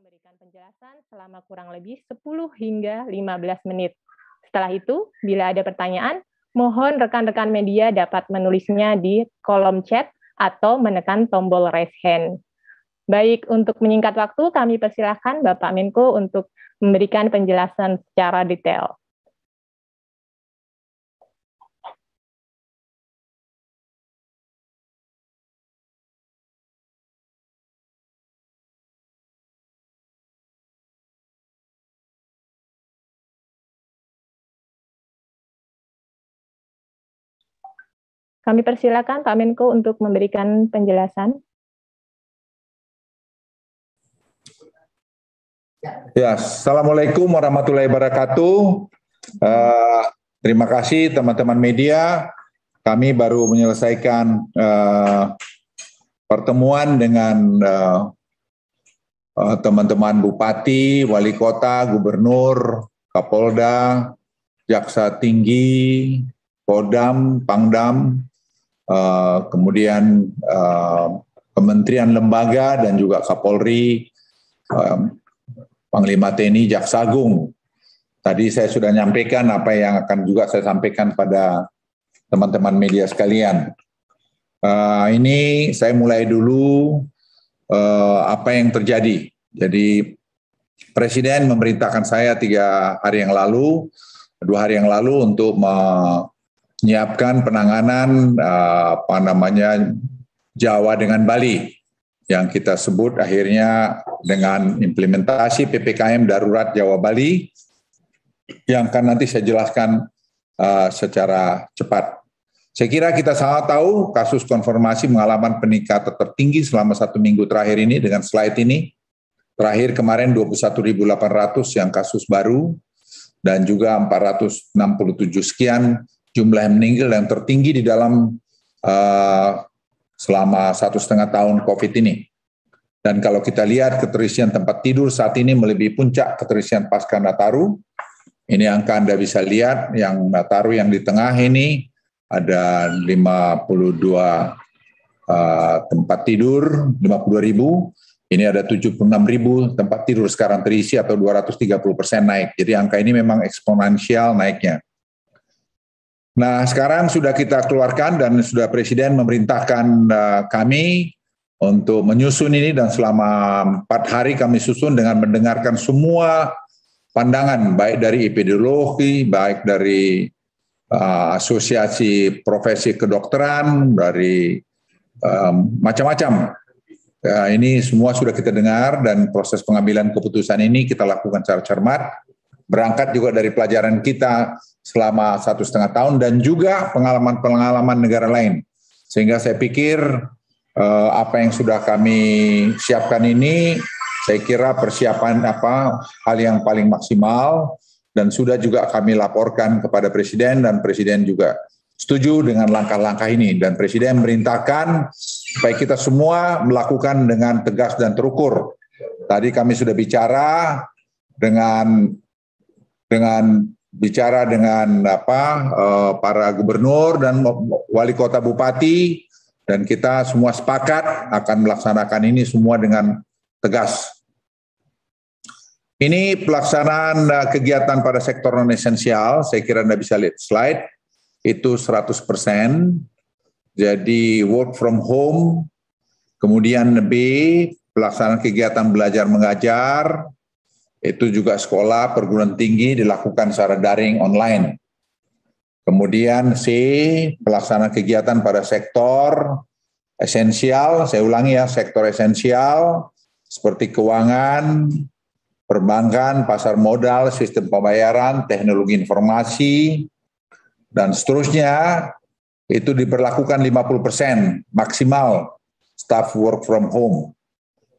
memberikan penjelasan selama kurang lebih 10 hingga 15 menit. Setelah itu, bila ada pertanyaan, mohon rekan-rekan media dapat menulisnya di kolom chat atau menekan tombol raise hand. Baik, untuk menyingkat waktu, kami persilahkan Bapak Menko untuk memberikan penjelasan secara detail. Kami persilakan Pak Menko untuk memberikan penjelasan. Ya, Assalamualaikum warahmatullahi wabarakatuh. Terima kasih teman-teman media. Kami baru menyelesaikan pertemuan dengan teman-teman Bupati, Wali Kota, Gubernur, Kapolda, Jaksa Tinggi, Kodam, Pangdam, kemudian kementerian lembaga dan juga Kapolri, Panglima TNI, Jaksa Agung. Tadi saya sudah nyampaikan apa yang akan juga saya sampaikan pada teman-teman media sekalian. Ini saya mulai dulu apa yang terjadi. Jadi Presiden memerintahkan saya 2 hari yang lalu untuk menyiapkan penanganan Jawa dengan Bali yang kita sebut akhirnya dengan implementasi PPKM Darurat Jawa Bali yang akan nanti saya jelaskan secara cepat. Saya kira kita sangat tahu kasus konfirmasi mengalami peningkatan tertinggi selama 1 minggu terakhir ini dengan slide ini. Terakhir kemarin 21.800 yang kasus baru dan juga 467 sekian jumlah yang meninggal yang tertinggi di dalam selama 1,5 tahun COVID ini. Dan kalau kita lihat keterisian tempat tidur saat ini melebihi puncak keterisian pasca Nataru. Ini angka Anda bisa lihat yang Nataru yang di tengah ini ada 52 tempat tidur, 52.000. Ini ada 76.000 tempat tidur sekarang terisi atau 230% naik. Jadi angka ini memang eksponensial naiknya. Nah, sekarang sudah kita keluarkan dan sudah Presiden memerintahkan kami untuk menyusun ini dan selama 4 hari kami susun dengan mendengarkan semua pandangan baik dari epidemiologi, baik dari asosiasi profesi kedokteran, dari macam-macam. Ini semua sudah kita dengar dan proses pengambilan keputusan ini kita lakukan secara cermat. Berangkat juga dari pelajaran kita selama 1,5 tahun dan juga pengalaman-pengalaman negara lain. Sehingga saya pikir apa yang sudah kami siapkan ini, saya kira persiapan hal yang paling maksimal dan sudah juga kami laporkan kepada Presiden dan Presiden juga setuju dengan langkah-langkah ini dan Presiden merintahkan supaya kita semua melakukan dengan tegas dan terukur. Tadi kami sudah bicara dengan para gubernur dan wali kota bupati dan kita semua sepakat akan melaksanakan ini semua dengan tegas. Ini pelaksanaan kegiatan pada sektor non-esensial, saya kira Anda bisa lihat slide, itu 100%, jadi work from home, kemudian B, pelaksanaan kegiatan belajar mengajar, itu juga sekolah perguruan tinggi dilakukan secara daring online. Kemudian C, pelaksanaan kegiatan pada sektor esensial, saya ulangi ya, sektor esensial, seperti keuangan, perbankan, pasar modal, sistem pembayaran, teknologi informasi, dan seterusnya, itu diberlakukan 50% maksimal staff work from home,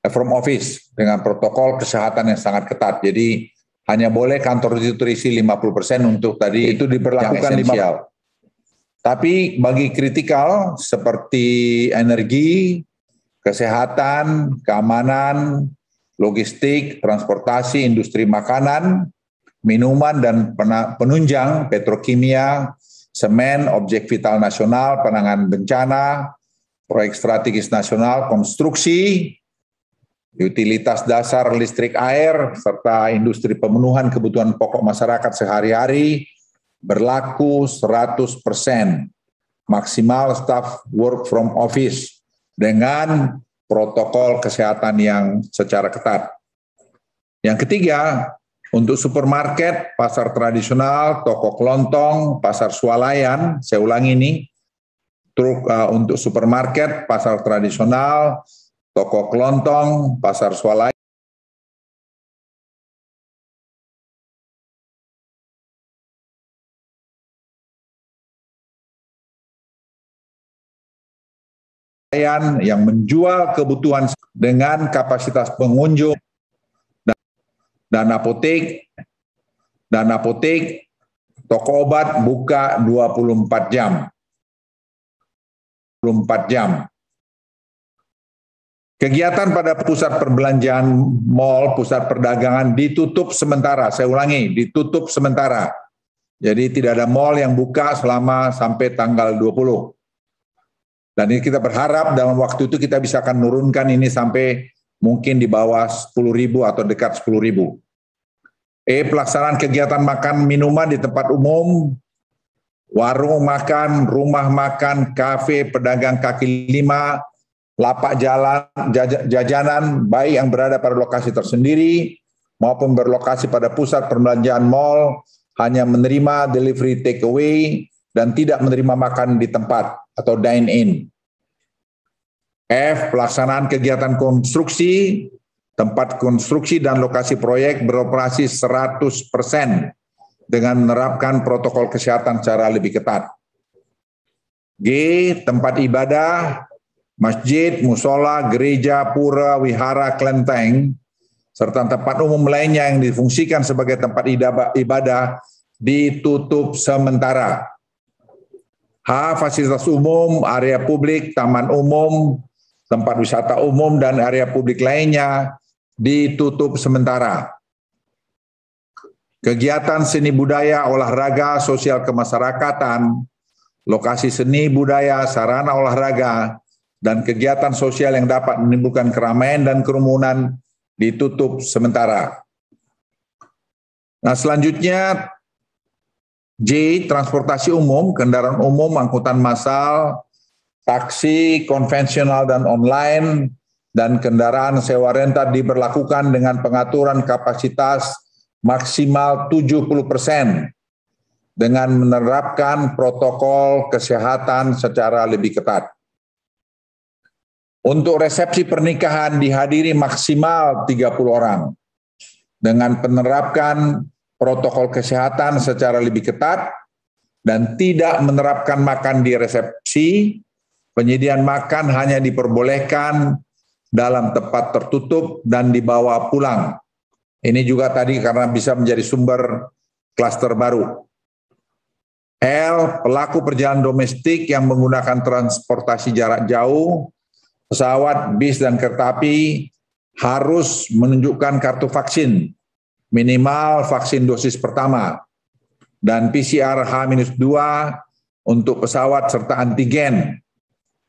from office dengan protokol kesehatan yang sangat ketat. Jadi hanya boleh kantor itu terisi 50% untuk tadi itu diberlakukan 50%. Tapi bagi kritikal seperti energi, kesehatan, keamanan, logistik, transportasi, industri makanan, minuman dan penunjang, petrokimia, semen, objek vital nasional, penanganan bencana, proyek strategis nasional, konstruksi, utilitas dasar listrik air, serta industri pemenuhan kebutuhan pokok masyarakat sehari-hari berlaku 100%. Maksimal staff work from office dengan protokol kesehatan yang secara ketat. Yang ketiga, untuk supermarket, pasar tradisional, toko kelontong, pasar swalayan, saya ulangi ini, untuk supermarket, pasar tradisional, toko kelontong, pasar swalayan, yang menjual kebutuhan dengan kapasitas pengunjung dan apotek, toko obat buka 24 jam. 24 jam. Kegiatan pada pusat perbelanjaan, mal, pusat perdagangan ditutup sementara. Saya ulangi, ditutup sementara. Jadi tidak ada mal yang buka selama sampai tanggal 20. Dan ini kita berharap dalam waktu itu kita bisa akan menurunkan ini sampai mungkin di bawah 10.000 atau dekat 10.000. Pelaksanaan kegiatan makan minuman di tempat umum, warung makan, rumah makan, kafe, pedagang kaki lima, lapak jalan, jajanan, baik yang berada pada lokasi tersendiri maupun berlokasi pada pusat perbelanjaan mal, hanya menerima delivery takeaway dan tidak menerima makan di tempat atau dine-in. Pelaksanaan kegiatan konstruksi, tempat konstruksi dan lokasi proyek beroperasi 100% dengan menerapkan protokol kesehatan secara lebih ketat. Tempat ibadah, masjid, musola, gereja, pura, wihara, kelenteng, serta tempat umum lainnya yang difungsikan sebagai tempat ibadah ditutup sementara. Fasilitas umum, area publik, taman umum, tempat wisata umum, dan area publik lainnya ditutup sementara. Kegiatan seni budaya, olahraga, sosial kemasyarakatan, lokasi seni budaya, sarana olahraga, dan kegiatan sosial yang dapat menimbulkan keramaian dan kerumunan ditutup sementara. Nah, selanjutnya transportasi umum, kendaraan umum, angkutan massal, taksi konvensional dan online, dan kendaraan sewa rental diberlakukan dengan pengaturan kapasitas maksimal 70% dengan menerapkan protokol kesehatan secara lebih ketat. Untuk resepsi pernikahan dihadiri maksimal 30 orang dengan menerapkan protokol kesehatan secara lebih ketat dan tidak menerapkan makan di resepsi. Penyediaan makan hanya diperbolehkan dalam tempat tertutup dan dibawa pulang. Ini juga tadi karena bisa menjadi sumber klaster baru. Pelaku perjalanan domestik yang menggunakan transportasi jarak jauh, pesawat, bis, dan kereta api harus menunjukkan kartu vaksin, minimal vaksin dosis pertama, dan PCR H-2 untuk pesawat serta antigen,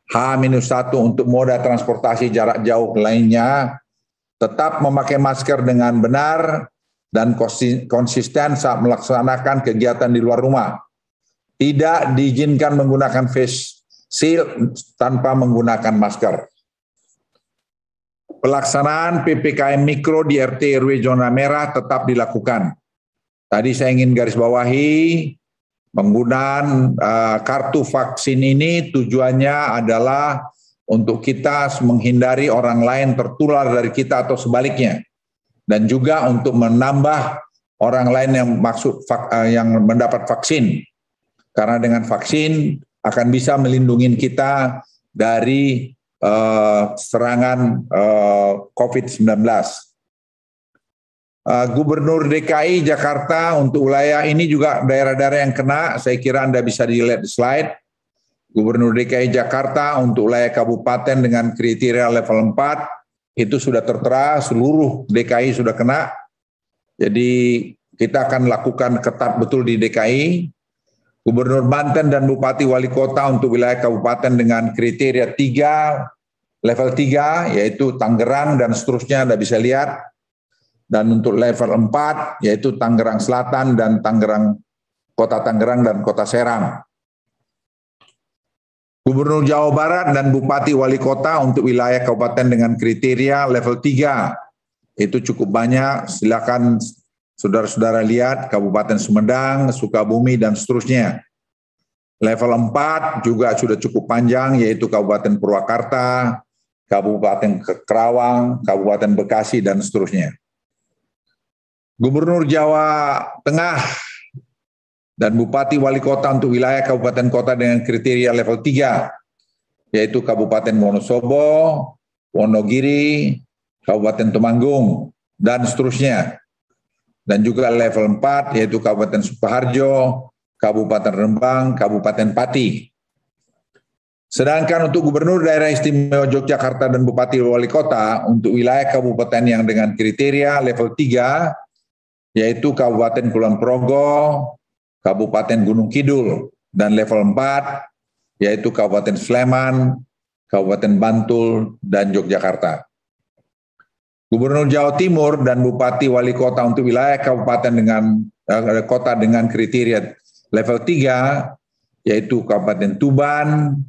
H-1 untuk moda transportasi jarak jauh lainnya, tetap memakai masker dengan benar dan konsisten saat melaksanakan kegiatan di luar rumah. Tidak diizinkan menggunakan face shield tanpa menggunakan masker. Pelaksanaan PPKM Mikro di RT RW zona merah tetap dilakukan. Tadi saya ingin garis bawahi, penggunaan kartu vaksin ini tujuannya adalah untuk kita menghindari orang lain tertular dari kita atau sebaliknya. Dan juga untuk menambah orang lain yang mendapat vaksin. Karena dengan vaksin akan bisa melindungi kita dari serangan COVID-19. Gubernur DKI Jakarta untuk wilayah ini juga daerah-daerah yang kena, saya kira Anda bisa dilihat di slide. Gubernur DKI Jakarta untuk wilayah kabupaten dengan kriteria level 4, itu sudah tertera, seluruh DKI sudah kena. Jadi kita akan lakukan ketat betul di DKI. Gubernur Banten dan Bupati Wali Kota untuk wilayah kabupaten dengan kriteria 3, Level 3 yaitu Tangerang dan seterusnya, Anda bisa lihat. Dan untuk level 4 yaitu Tangerang Selatan dan Kota Tangerang dan Kota Serang. Gubernur Jawa Barat dan Bupati Wali Kota untuk wilayah kabupaten dengan kriteria level 3 itu cukup banyak. Silakan saudara-saudara lihat Kabupaten Sumedang, Sukabumi dan seterusnya. Level 4 juga sudah cukup panjang yaitu Kabupaten Purwakarta, Kabupaten Kerawang, Kabupaten Bekasi dan seterusnya. Gubernur Jawa Tengah dan Bupati Wali Kota untuk wilayah kabupaten kota dengan kriteria level 3, yaitu Kabupaten Wonosobo, Wonogiri, Kabupaten Temanggung, dan seterusnya. Dan juga level 4, yaitu Kabupaten Sukoharjo, Kabupaten Rembang, Kabupaten Pati. Sedangkan untuk Gubernur Daerah Istimewa Yogyakarta dan Bupati Wali Kota untuk wilayah kabupaten yang dengan kriteria level 3, yaitu Kabupaten Kulon Progo, Kabupaten Gunung Kidul, dan level 4, yaitu Kabupaten Sleman, Kabupaten Bantul, dan Yogyakarta. Gubernur Jawa Timur dan Bupati Wali Kota untuk wilayah kabupaten kota dengan kriteria level 3, yaitu Kabupaten Tuban,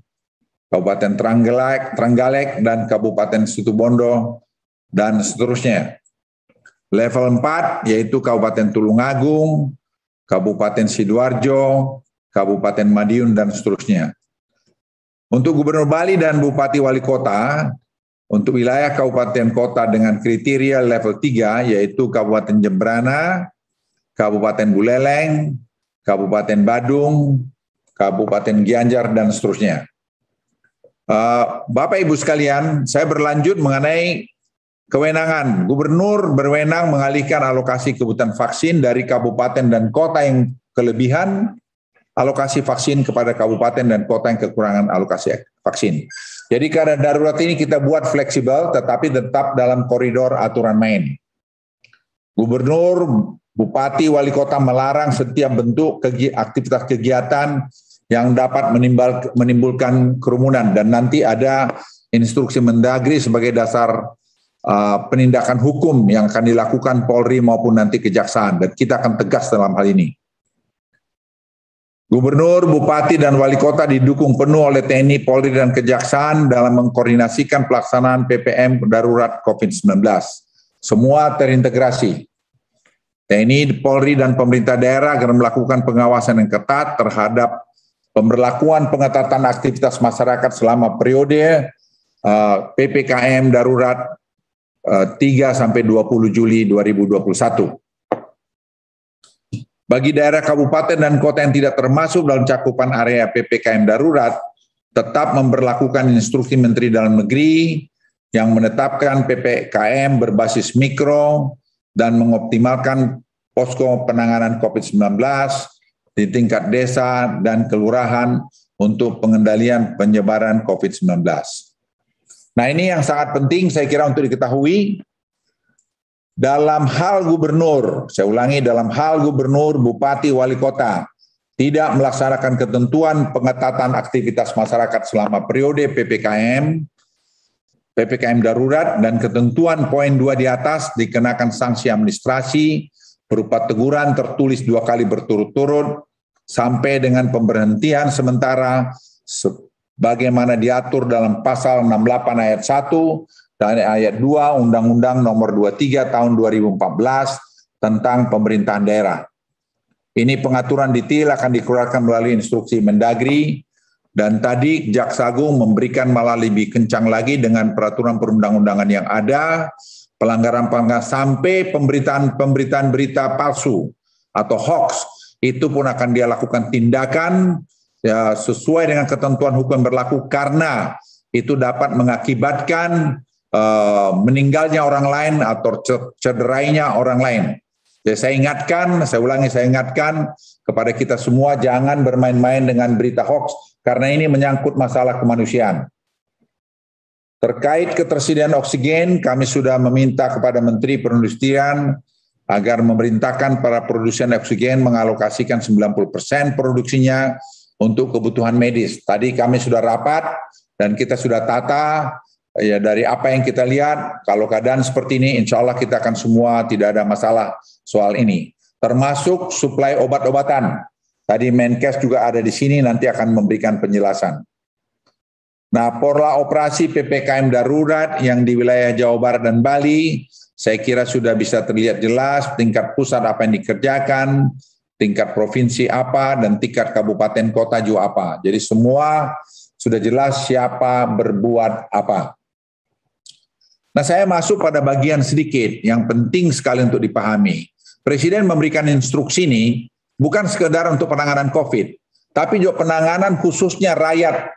Kabupaten Trenggalek, dan Kabupaten Situbondo, dan seterusnya. Level 4 yaitu Kabupaten Tulungagung, Kabupaten Sidoarjo, Kabupaten Madiun, dan seterusnya. Untuk Gubernur Bali dan Bupati Wali Kota, untuk wilayah kabupaten kota dengan kriteria level 3 yaitu Kabupaten Jembrana, Kabupaten Buleleng, Kabupaten Badung, Kabupaten Gianyar, dan seterusnya. Bapak Ibu sekalian, saya berlanjut mengenai kewenangan. Gubernur berwenang mengalihkan alokasi kebutuhan vaksin dari kabupaten dan kota yang kelebihan alokasi vaksin kepada kabupaten dan kota yang kekurangan alokasi vaksin. Jadi karena darurat ini kita buat fleksibel tetapi tetap dalam koridor aturan main. Gubernur, bupati, wali kota melarang setiap bentuk aktivitas kegiatan yang dapat menimbulkan kerumunan, dan nanti ada instruksi Mendagri sebagai dasar penindakan hukum yang akan dilakukan Polri maupun nanti Kejaksaan, dan kita akan tegas dalam hal ini. Gubernur, bupati, dan wali kota didukung penuh oleh TNI, Polri, dan Kejaksaan dalam mengkoordinasikan pelaksanaan PPM darurat COVID-19. Semua terintegrasi. TNI, Polri, dan pemerintah daerah akan melakukan pengawasan yang ketat terhadap pemberlakuan pengetatan aktivitas masyarakat selama periode PPKM darurat 3-20 Juli 2021. Bagi daerah kabupaten dan kota yang tidak termasuk dalam cakupan area PPKM darurat, tetap memberlakukan instruksi Menteri Dalam Negeri yang menetapkan PPKM berbasis mikro dan mengoptimalkan posko penanganan COVID-19 di tingkat desa dan kelurahan untuk pengendalian penyebaran COVID-19. Nah, ini yang sangat penting saya kira untuk diketahui. Dalam hal gubernur, saya ulangi, dalam hal gubernur, bupati, wali kota tidak melaksanakan ketentuan pengetatan aktivitas masyarakat selama periode PPKM darurat dan ketentuan poin 2 di atas dikenakan sanksi administrasi berupa teguran tertulis 2 kali berturut-turut sampai dengan pemberhentian sementara sebagaimana diatur dalam pasal 68 ayat 1 dan ayat 2 Undang-Undang Nomor 23 Tahun 2014 tentang pemerintahan daerah. Ini pengaturan detail akan dikeluarkan melalui instruksi Mendagri, dan tadi Jaksa Agung memberikan malah lebih kencang lagi dengan peraturan perundang-undangan yang ada, pelanggaran sampai pemberitaan berita palsu atau hoax, itu pun akan dia lakukan tindakan ya, sesuai dengan ketentuan hukum yang berlaku, karena itu dapat mengakibatkan meninggalnya orang lain atau cederainya orang lain. Jadi saya ingatkan kepada kita semua, jangan bermain-main dengan berita hoax, karena ini menyangkut masalah kemanusiaan. Terkait ketersediaan oksigen, kami sudah meminta kepada Menteri Perindustrian agar memerintahkan para produsen oksigen mengalokasikan 90% produksinya untuk kebutuhan medis. Tadi kami sudah rapat dan kita sudah tata ya dari apa yang kita lihat, kalau keadaan seperti ini, insya Allah kita akan semua tidak ada masalah soal ini. Termasuk suplai obat-obatan. Tadi Menkes juga ada di sini, nanti akan memberikan penjelasan. Nah, pola operasi PPKM darurat yang di wilayah Jawa Barat dan Bali, saya kira sudah bisa terlihat jelas tingkat pusat apa yang dikerjakan, tingkat provinsi apa, dan tingkat kabupaten kota juga apa. Jadi semua sudah jelas siapa berbuat apa. Nah, saya masuk pada bagian sedikit yang penting sekali untuk dipahami. Presiden memberikan instruksi ini bukan sekedar untuk penanganan COVID, tapi juga penanganan khususnya rakyat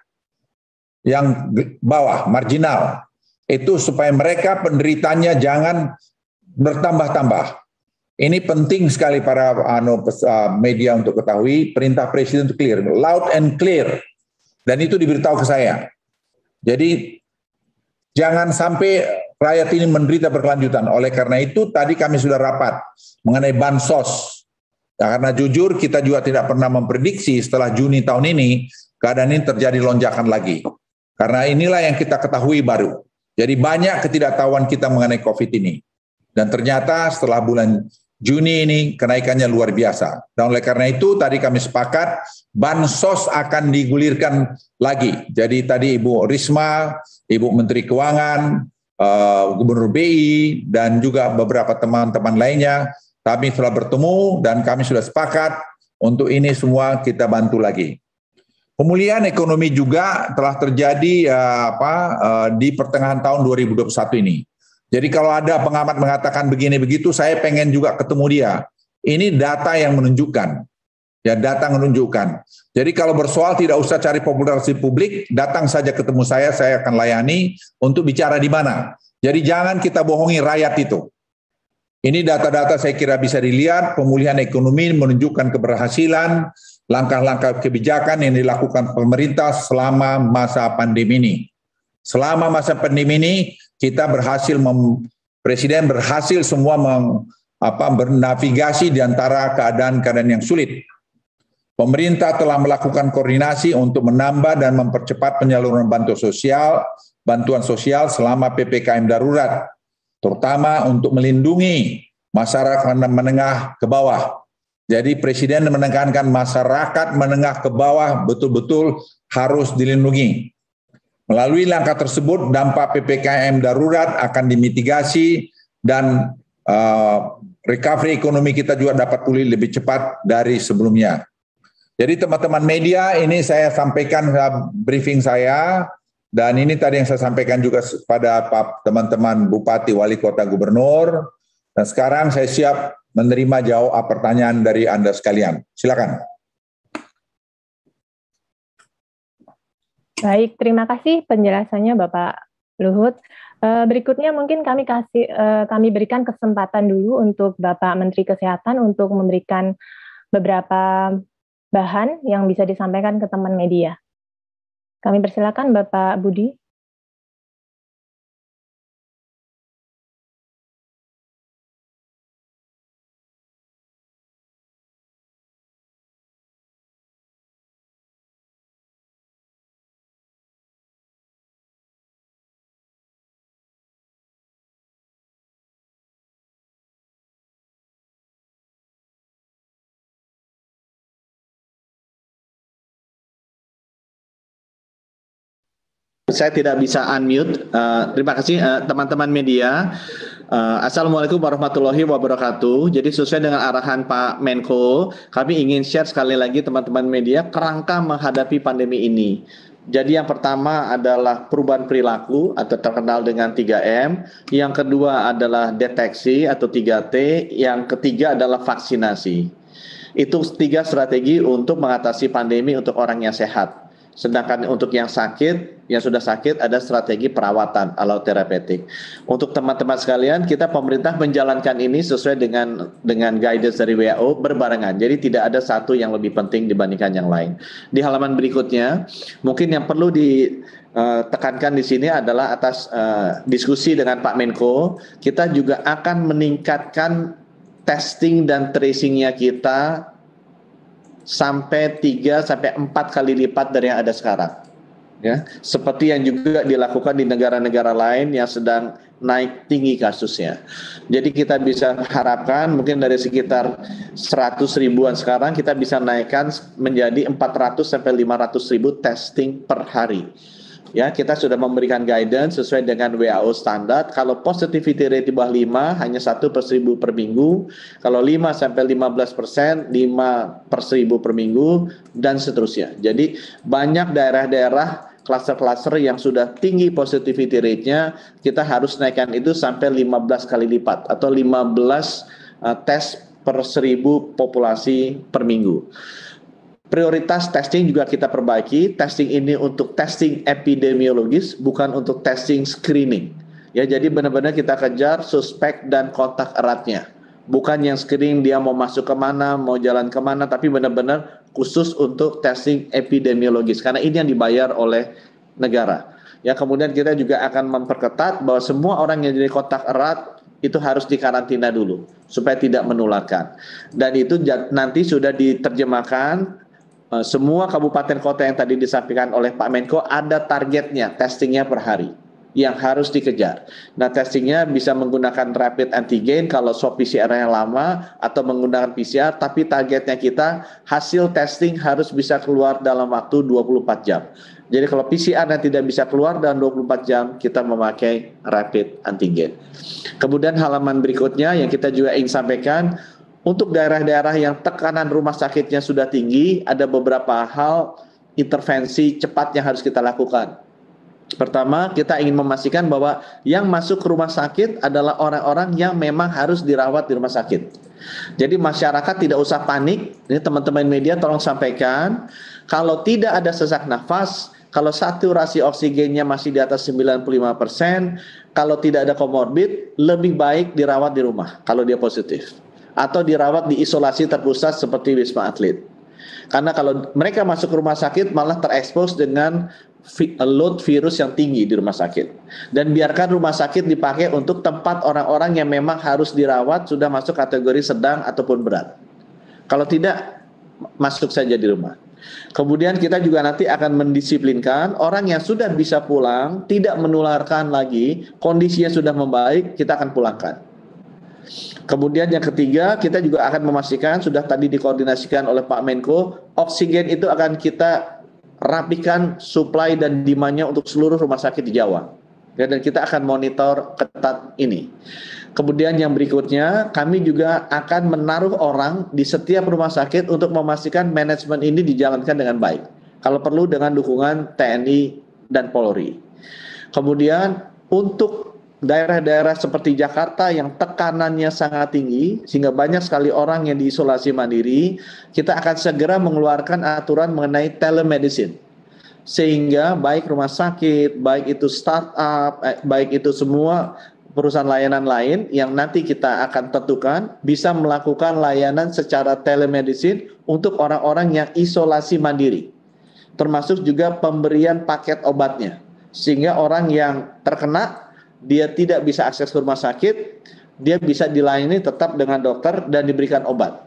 yang bawah, marginal. Itu supaya mereka penderitanya jangan bertambah-tambah. Ini penting sekali para media untuk ketahui, perintah Presiden itu clear, loud and clear. Dan itu diberitahu ke saya. Jadi jangan sampai rakyat ini menderita berkelanjutan. Oleh karena itu tadi kami sudah rapat mengenai bansos. Nah, karena jujur kita juga tidak pernah memprediksi setelah Juni tahun ini keadaan ini terjadi lonjakan lagi. Karena inilah yang kita ketahui baru. Jadi banyak ketidaktahuan kita mengenai COVID ini. Dan ternyata setelah bulan Juni ini kenaikannya luar biasa. Dan oleh karena itu tadi kami sepakat bansos akan digulirkan lagi. Jadi tadi Ibu Risma, Ibu Menteri Keuangan, Gubernur BI, dan juga beberapa teman-teman lainnya, kami telah bertemu dan kami sudah sepakat untuk ini semua kita bantu lagi. Pemulihan ekonomi juga telah terjadi di pertengahan tahun 2021 ini. Jadi kalau ada pengamat mengatakan begini begitu, saya pengen juga ketemu dia. Ini data yang menunjukkan. Ya, data menunjukkan. Jadi kalau bersoal tidak usah cari popularitas publik, datang saja ketemu saya akan layani untuk bicara di mana. Jadi jangan kita bohongi rakyat itu. Ini data-data saya kira bisa dilihat, pemulihan ekonomi menunjukkan keberhasilan, langkah-langkah kebijakan yang dilakukan pemerintah selama masa pandemi ini. Selama masa pandemi ini, kita berhasil, Presiden berhasil semua bernavigasi di antara keadaan-keadaan yang sulit. Pemerintah telah melakukan koordinasi untuk menambah dan mempercepat penyaluran bantuan sosial selama PPKM darurat, terutama untuk melindungi masyarakat menengah ke bawah. Jadi Presiden menekankan masyarakat menengah ke bawah betul-betul harus dilindungi. Melalui langkah tersebut, dampak PPKM darurat akan dimitigasi dan recovery ekonomi kita juga dapat pulih lebih cepat dari sebelumnya. Jadi teman-teman media, ini saya sampaikan briefing saya, dan ini tadi yang saya sampaikan juga pada teman-teman Bupati, Wali Kota, Gubernur. Dan sekarang saya siap menerima jawab pertanyaan dari Anda sekalian. Silakan. Baik, terima kasih penjelasannya Bapak Luhut. Berikutnya mungkin kami berikan kesempatan dulu untuk Bapak Menteri Kesehatan untuk memberikan beberapa bahan yang bisa disampaikan ke teman media. Kami persilakan Bapak Budi. Saya tidak bisa unmute. Terima kasih teman-teman media. Assalamualaikum warahmatullahi wabarakatuh. Jadi sesuai dengan arahan Pak Menko, kami ingin share sekali lagi teman-teman media kerangka menghadapi pandemi ini. Jadi yang pertama adalah perubahan perilaku atau terkenal dengan 3M. Yang kedua adalah deteksi atau 3T. Yang ketiga adalah vaksinasi. Itu 3 strategi untuk mengatasi pandemi untuk orang yang sehat. Sedangkan untuk yang sakit, yang sudah sakit ada strategi perawatan atau terapeutik. Untuk teman-teman sekalian, kita pemerintah menjalankan ini sesuai dengan guidance dari WHO berbarengan. Jadi tidak ada satu yang lebih penting dibandingkan yang lain. Di halaman berikutnya, mungkin yang perlu ditekankan di sini adalah atas diskusi dengan Pak Menko, kita juga akan meningkatkan testing dan tracing-nya kita sampai 3-4 kali lipat dari yang ada sekarang. ya, seperti yang juga dilakukan di negara-negara lain yang sedang naik tinggi kasusnya. Jadi kita bisa harapkan mungkin dari sekitar 100 ribuan sekarang kita bisa naikkan menjadi 400 sampai 500 ribu testing per hari. Ya, kita sudah memberikan guidance sesuai dengan WHO standar. Kalau positivity rate di bawah 5, hanya 1 per 1000 per minggu. Kalau 5 sampai 15%, 5 per 1000 per minggu, dan seterusnya. Jadi banyak daerah-daerah kluster-kluster yang sudah tinggi positivity rate-nya, kita harus naikkan itu sampai 15 kali lipat atau 15 tes per 1000 populasi per minggu. Prioritas testing juga kita perbaiki. Testing ini untuk testing epidemiologis, bukan untuk testing screening. Ya, jadi benar-benar kita kejar suspek dan kontak eratnya. Bukan yang screening dia mau masuk kemana, mau jalan kemana, tapi benar-benar khusus untuk testing epidemiologis. Karena ini yang dibayar oleh negara. Ya, kemudian kita juga akan memperketat bahwa semua orang yang jadi kontak erat itu harus dikarantina dulu supaya tidak menularkan. Dan itu nanti sudah diterjemahkan. Semua kabupaten kota yang tadi disampaikan oleh Pak Menko ada targetnya, testingnya per hari yang harus dikejar. Nah, testingnya bisa menggunakan rapid antigen kalau swab PCR-nya lama atau menggunakan PCR, tapi targetnya kita hasil testing harus bisa keluar dalam waktu 24 jam. Jadi kalau PCR yang tidak bisa keluar dalam 24 jam, kita memakai rapid antigen. Kemudian halaman berikutnya yang kita juga ingin sampaikan, untuk daerah-daerah yang tekanan rumah sakitnya sudah tinggi, ada beberapa hal intervensi cepat yang harus kita lakukan. Pertama, kita ingin memastikan bahwa yang masuk ke rumah sakit adalah orang-orang yang memang harus dirawat di rumah sakit. Jadi masyarakat tidak usah panik. Ini teman-teman media tolong sampaikan, kalau tidak ada sesak nafas, kalau saturasi oksigennya masih di atas 95%, kalau tidak ada komorbid, lebih baik dirawat di rumah kalau dia positif. Atau dirawat di isolasi terpusat seperti Wisma Atlet. Karena kalau mereka masuk ke rumah sakit malah terekspos dengan load virus yang tinggi di rumah sakit. Dan biarkan rumah sakit dipakai untuk tempat orang-orang yang memang harus dirawat sudah masuk kategori sedang ataupun berat. Kalau tidak, masuk saja di rumah. Kemudian kita juga nanti akan mendisiplinkan orang yang sudah bisa pulang, tidak menularkan lagi, kondisinya sudah membaik, kita akan pulangkan. Kemudian yang ketiga, kita juga akan memastikan, sudah tadi dikoordinasikan oleh Pak Menko, oksigen itu akan kita rapikan supply dan demand-nya untuk seluruh rumah sakit di Jawa. Dan kita akan monitor ketat ini. Kemudian yang berikutnya, kami juga akan menaruh orang di setiap rumah sakit untuk memastikan manajemen ini dijalankan dengan baik. Kalau perlu dengan dukungan TNI dan Polri. Kemudian untuk daerah-daerah seperti Jakarta yang tekanannya sangat tinggi, sehingga banyak sekali orang yang diisolasi mandiri, kita akan segera mengeluarkan aturan mengenai telemedicine. Sehingga baik rumah sakit, baik itu startup, baik itu semua perusahaan layanan lain yang nanti kita akan tentukan bisa melakukan layanan secara telemedicine untuk orang-orang yang isolasi mandiri. Termasuk juga pemberian paket obatnya. Sehingga orang yang terkena dia tidak bisa akses ke rumah sakit, dia bisa dilayani tetap dengan dokter dan diberikan obat.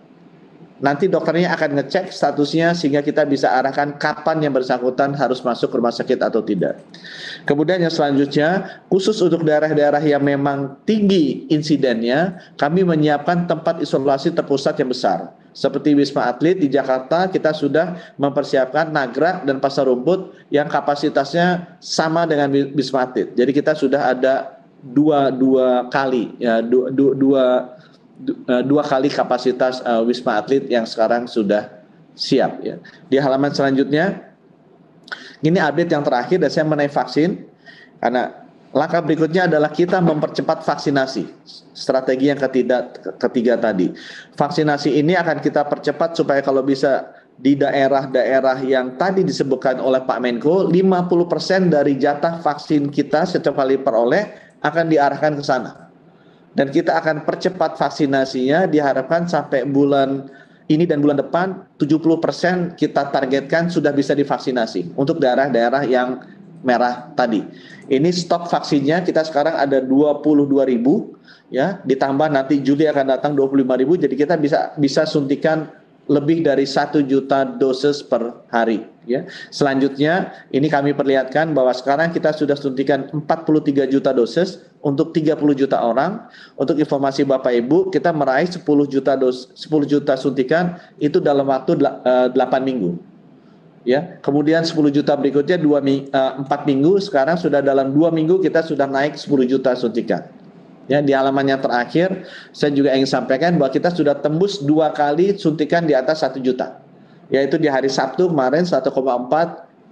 Nanti dokternya akan ngecek statusnya sehingga kita bisa arahkan kapan yang bersangkutan harus masuk ke rumah sakit atau tidak. Kemudian yang selanjutnya, khusus untuk daerah-daerah yang memang tinggi insidennya, kami menyiapkan tempat isolasi terpusat yang besar. Seperti Wisma Atlet di Jakarta, kita sudah mempersiapkan Nagrak dan Pasar Rumput yang kapasitasnya sama dengan Wisma Atlet. Jadi kita sudah ada dua kali kapasitas Wisma Atlet yang sekarang sudah siap. Ya. Di halaman selanjutnya, ini update yang terakhir dan saya mengenai vaksin. Karena langkah berikutnya adalah kita mempercepat vaksinasi. Strategi yang ketiga tadi. Vaksinasi ini akan kita percepat supaya kalau bisa di daerah-daerah yang tadi disebutkan oleh Pak Menko, 50% dari jatah vaksin kita setiap kali peroleh akan diarahkan ke sana. Dan kita akan percepat vaksinasinya, diharapkan sampai bulan ini dan bulan depan 70% kita targetkan sudah bisa divaksinasi untuk daerah-daerah yang merah tadi. Ini stok vaksinnya kita sekarang ada 22.000 ya, ditambah nanti Juli akan datang 25.000, jadi kita bisa suntikan lebih dari 1 juta dosis per hari. Ya. Selanjutnya, ini kami perlihatkan bahwa sekarang kita sudah suntikan 43 juta dosis untuk 30 juta orang. Untuk informasi Bapak Ibu, kita meraih 10 juta suntikan itu dalam waktu 8 minggu. Ya, kemudian 10 juta berikutnya 4 minggu, sekarang sudah dalam 2 minggu kita sudah naik 10 juta suntikan. Ya, di halaman yang terakhir saya juga ingin sampaikan bahwa kita sudah tembus 2 kali suntikan di atas 1 juta, yaitu di hari Sabtu kemarin 1,4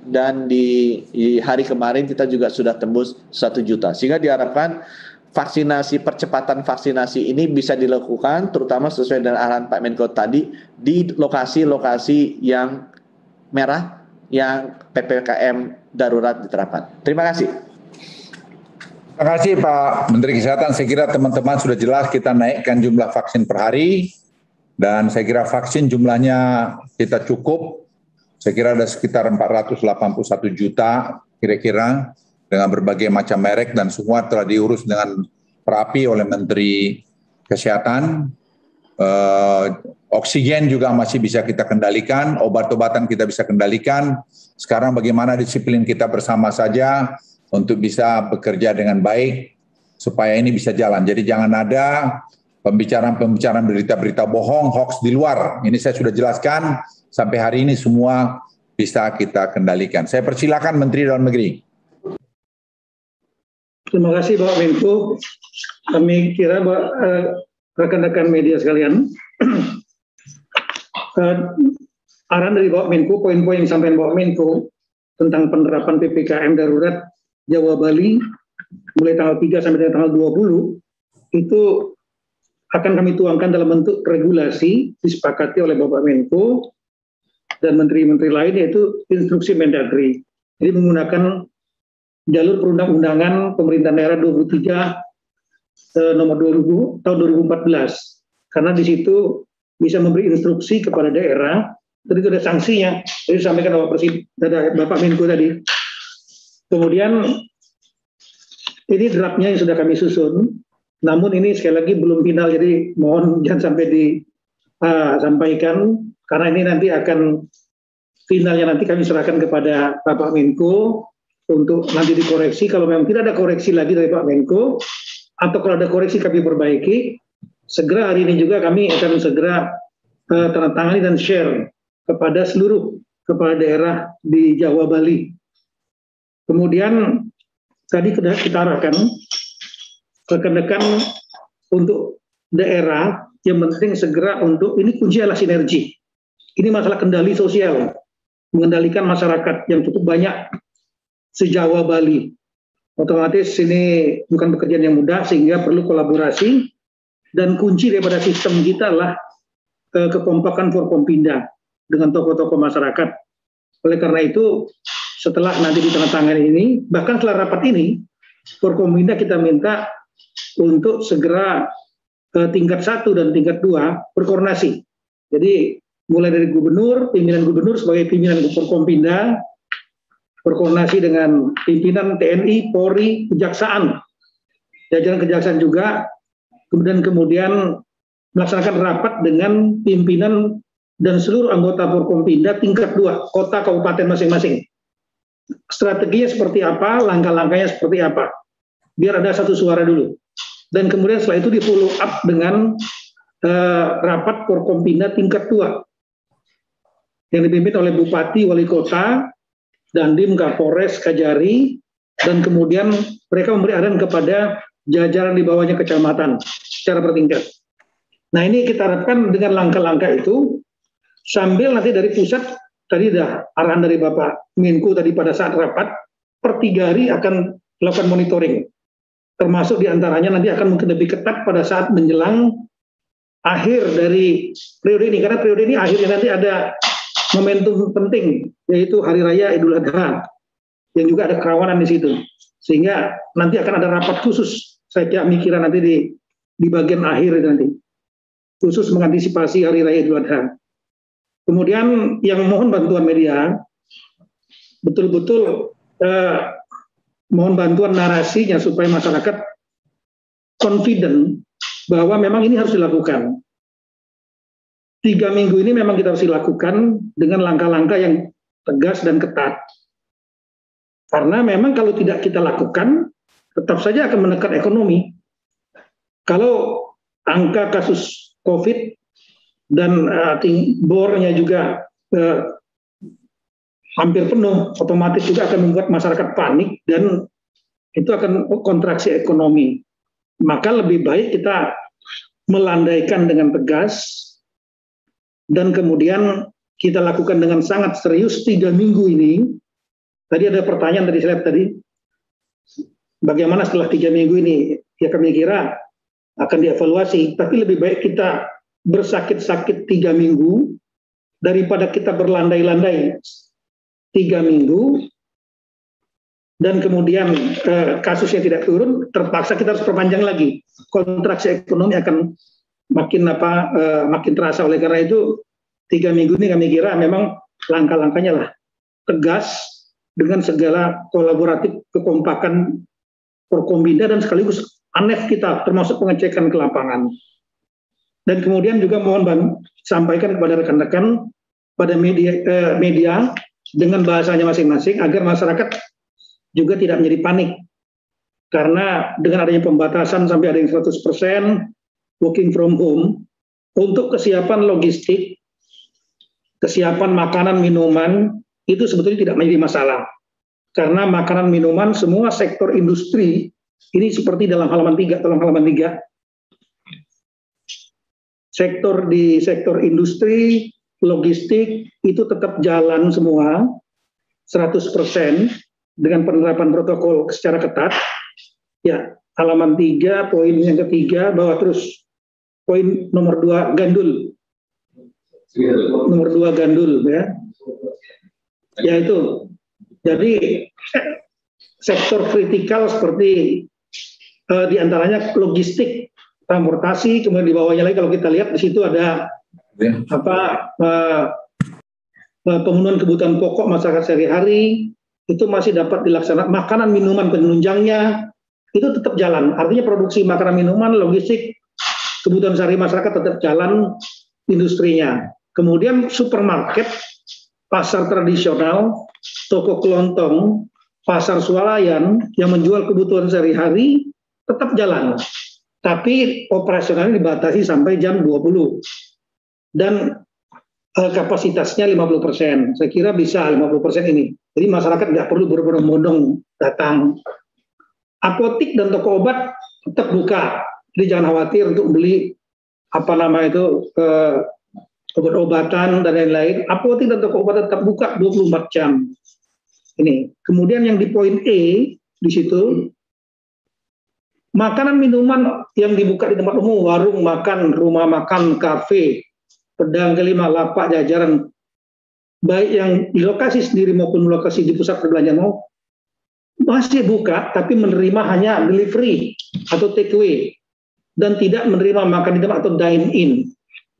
dan di hari kemarin kita juga sudah tembus 1 juta, sehingga diharapkan percepatan vaksinasi ini bisa dilakukan terutama sesuai dengan arahan Pak Menko tadi di lokasi-lokasi yang merah yang PPKM darurat diterapkan. Terima kasih. Terima kasih Pak Menteri Kesehatan. Saya kira teman-teman sudah jelas kita naikkan jumlah vaksin per hari dan saya kira vaksin jumlahnya kita cukup. Saya kira ada sekitar 481 juta kira-kira dengan berbagai macam merek dan semua telah diurus dengan rapi oleh Menteri Kesehatan. Oksigen juga masih bisa kita kendalikan, obat-obatan kita bisa kendalikan. Sekarang bagaimana disiplin kita bersama saja untuk bisa bekerja dengan baik supaya ini bisa jalan. Jadi jangan ada pembicaraan berita-berita bohong, hoax di luar. Ini saya sudah jelaskan, sampai hari ini semua bisa kita kendalikan. Saya persilakan Menteri Dalam Negeri. Terima kasih Bapak Menko. Kami kira rekan-rekan media sekalian, arahan dari Bapak Menko, poin-poin yang disampaikan Bapak Menko tentang penerapan PPKM darurat Jawa Bali mulai tanggal 3 sampai dengan tanggal 20 itu akan kami tuangkan dalam bentuk regulasi disepakati oleh Bapak Menko dan menteri-menteri lain, yaitu instruksi Mendagri. Jadi menggunakan jalur perundang-undangan pemerintahan daerah 23 nomor 2000 tahun 2014, karena di situ bisa memberi instruksi kepada daerah. Tadi itu ada sanksinya, jadi disampaikan Bapak Menko tadi. Kemudian ini draftnya yang sudah kami susun, namun ini sekali lagi belum final, jadi mohon jangan sampai disampaikan, karena ini nanti akan finalnya nanti kami serahkan kepada Bapak Menko untuk nanti dikoreksi. Kalau memang tidak ada koreksi lagi dari Pak Menko, atau kalau ada koreksi kami perbaiki, segera hari ini juga kami akan segera tandatangani dan share kepada seluruh kepala daerah di Jawa Bali. Kemudian tadi kita arahkan rekan-rekan untuk daerah, yang penting segera untuk, ini kunci adalah sinergi. Ini masalah kendali sosial, mengendalikan masyarakat yang cukup banyak se-Jawa Bali. Otomatis ini bukan pekerjaan yang mudah, sehingga perlu kolaborasi, dan kunci daripada sistem kita adalah kekompakan Forkompinda dengan tokoh-tokoh masyarakat. Oleh karena itu, setelah nanti ditandatangani ini, bahkan setelah rapat ini, Forkompinda kita minta untuk segera tingkat 1 dan tingkat 2 berkoordinasi. Jadi mulai dari gubernur, pimpinan gubernur sebagai pimpinan Forkompinda, berkoordinasi dengan pimpinan TNI, Polri, Kejaksaan, jajaran Kejaksaan juga, kemudian melaksanakan rapat dengan pimpinan dan seluruh anggota Forkompinda tingkat 2, kota kabupaten masing-masing. Strateginya seperti apa, langkah-langkahnya seperti apa, biar ada satu suara dulu. Dan kemudian setelah itu di follow up dengan rapat Forkompinda tingkat 2 yang dipimpin oleh Bupati, Wali Kota, Dandim, Kapolres, Kajari, dan kemudian mereka memberi arahan kepada jajaran di bawahnya kecamatan secara bertingkat. Nah, ini kita harapkan dengan langkah-langkah itu, sambil nanti dari pusat, tadi dah arahan dari Bapak Menko tadi pada saat rapat, per 3 hari akan melakukan monitoring. Termasuk diantaranya nanti akan mungkin lebih ketat pada saat menjelang akhir dari periode ini, karena periode ini akhirnya nanti ada momentum penting, yaitu Hari Raya Idul Adha, yang juga ada kerawanan di situ. Sehingga nanti akan ada rapat khusus, saya kira mikiran nanti di bagian akhir nanti, khusus mengantisipasi Hari Raya Idul Adha. Kemudian yang mohon bantuan media, betul-betul mohon bantuan narasinya supaya masyarakat confident bahwa memang ini harus dilakukan. 3 minggu ini memang kita harus dilakukan dengan langkah-langkah yang tegas dan ketat. Karena memang kalau tidak kita lakukan, tetap saja akan menekan ekonomi. Kalau angka kasus COVID dan bornya juga hampir penuh, otomatis juga akan membuat masyarakat panik dan itu akan kontraksi ekonomi. Maka lebih baik kita melandaikan dengan tegas dan kemudian kita lakukan dengan sangat serius 3 minggu ini. Tadi ada pertanyaan tadi saya lihat tadi, bagaimana setelah 3 minggu ini? Ya kami kira akan dievaluasi, tapi lebih baik kita bersakit-sakit 3 minggu daripada kita berlandai-landai 3 minggu dan kemudian kasusnya tidak turun, terpaksa kita harus perpanjang lagi. Kontraksi ekonomi akan makin terasa. Oleh karena itu 3 minggu ini kami kira memang langkah-langkahnya lah tegas dengan segala kolaboratif kekompakan Forkombinda dan sekaligus ANEF kita, termasuk pengecekan ke lapangan. Dan kemudian juga mohon sampaikan kepada rekan-rekan pada media dengan bahasanya masing-masing agar masyarakat juga tidak menjadi panik. Karena dengan adanya pembatasan sampai ada yang 100% working from home, untuk kesiapan logistik, kesiapan makanan, minuman, itu sebetulnya tidak menjadi masalah. Karena makanan, minuman, semua sektor industri, ini seperti dalam halaman 3, tolong halaman 3. Sektor industri, logistik, itu tetap jalan semua, 100%, dengan penerapan protokol secara ketat. Ya, halaman 3, poin yang ketiga, bahwa terus poin nomor 2, gandul. Nomor 2, gandul, ya. Ya itu. Jadi, sektor kritikal seperti diantaranya logistik, transportasi, kemudian di bawahnya lagi kalau kita lihat di situ ada pemenuhan kebutuhan pokok masyarakat sehari-hari, itu masih dapat dilaksanakan. Makanan, minuman, penunjangnya itu tetap jalan. Artinya produksi makanan, minuman, logistik, kebutuhan sehari masyarakat tetap jalan, industrinya. Kemudian supermarket, pasar tradisional, toko kelontong, pasar swalayan yang menjual kebutuhan sehari-hari tetap jalan. Tapi operasionalnya dibatasi sampai jam 20. Dan kapasitasnya 50%. Saya kira bisa 50% ini. Jadi masyarakat nggak perlu berbondong-bondong datang. Apotik dan toko obat tetap buka. Jadi jangan khawatir untuk beli obat-obatan dan lain-lain. Apotik dan toko obat tetap buka 24 jam. Ini. Kemudian yang di poin E di situ, makanan minuman yang dibuka di tempat umum, warung makan, rumah makan, kafe, pedang kelima, lapak, jajaran, baik yang di lokasi sendiri maupun lokasi di pusat perbelanjaan masih buka, tapi menerima hanya delivery atau take away dan tidak menerima makan di tempat atau dine in.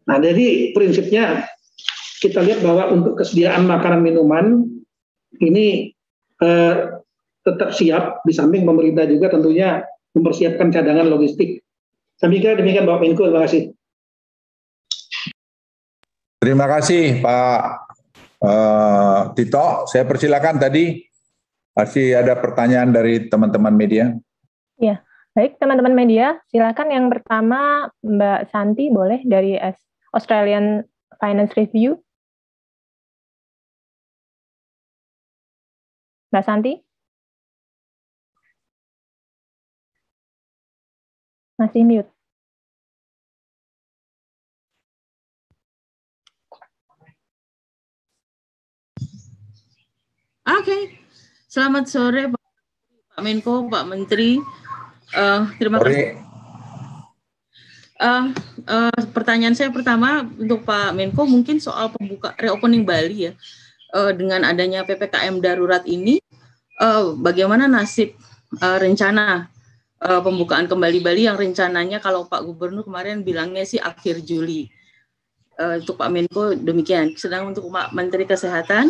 Nah, jadi prinsipnya kita lihat bahwa untuk kesediaan makanan minuman ini tetap siap, di samping pemerintah juga tentunya mempersiapkan cadangan logistik. Saya kira demikian Bapak Menko, terima kasih. Terima kasih Pak Tito. Saya persilakan tadi masih ada pertanyaan dari teman-teman media. Ya, baik teman-teman media, silakan yang pertama Mbak Santi boleh dari Australian Finance Review. Mbak Santi? Masih mute. Oke. Selamat sore Pak Menko, Pak Menteri. Terima kasih. Pertanyaan saya pertama untuk Pak Menko mungkin soal reopening Bali ya. Dengan adanya PPKM darurat ini, bagaimana nasib rencana pembukaan kembali Bali yang rencananya kalau Pak Gubernur kemarin bilangnya sih akhir Juli. Untuk Pak Menko demikian. Sedang untuk Pak Menteri Kesehatan,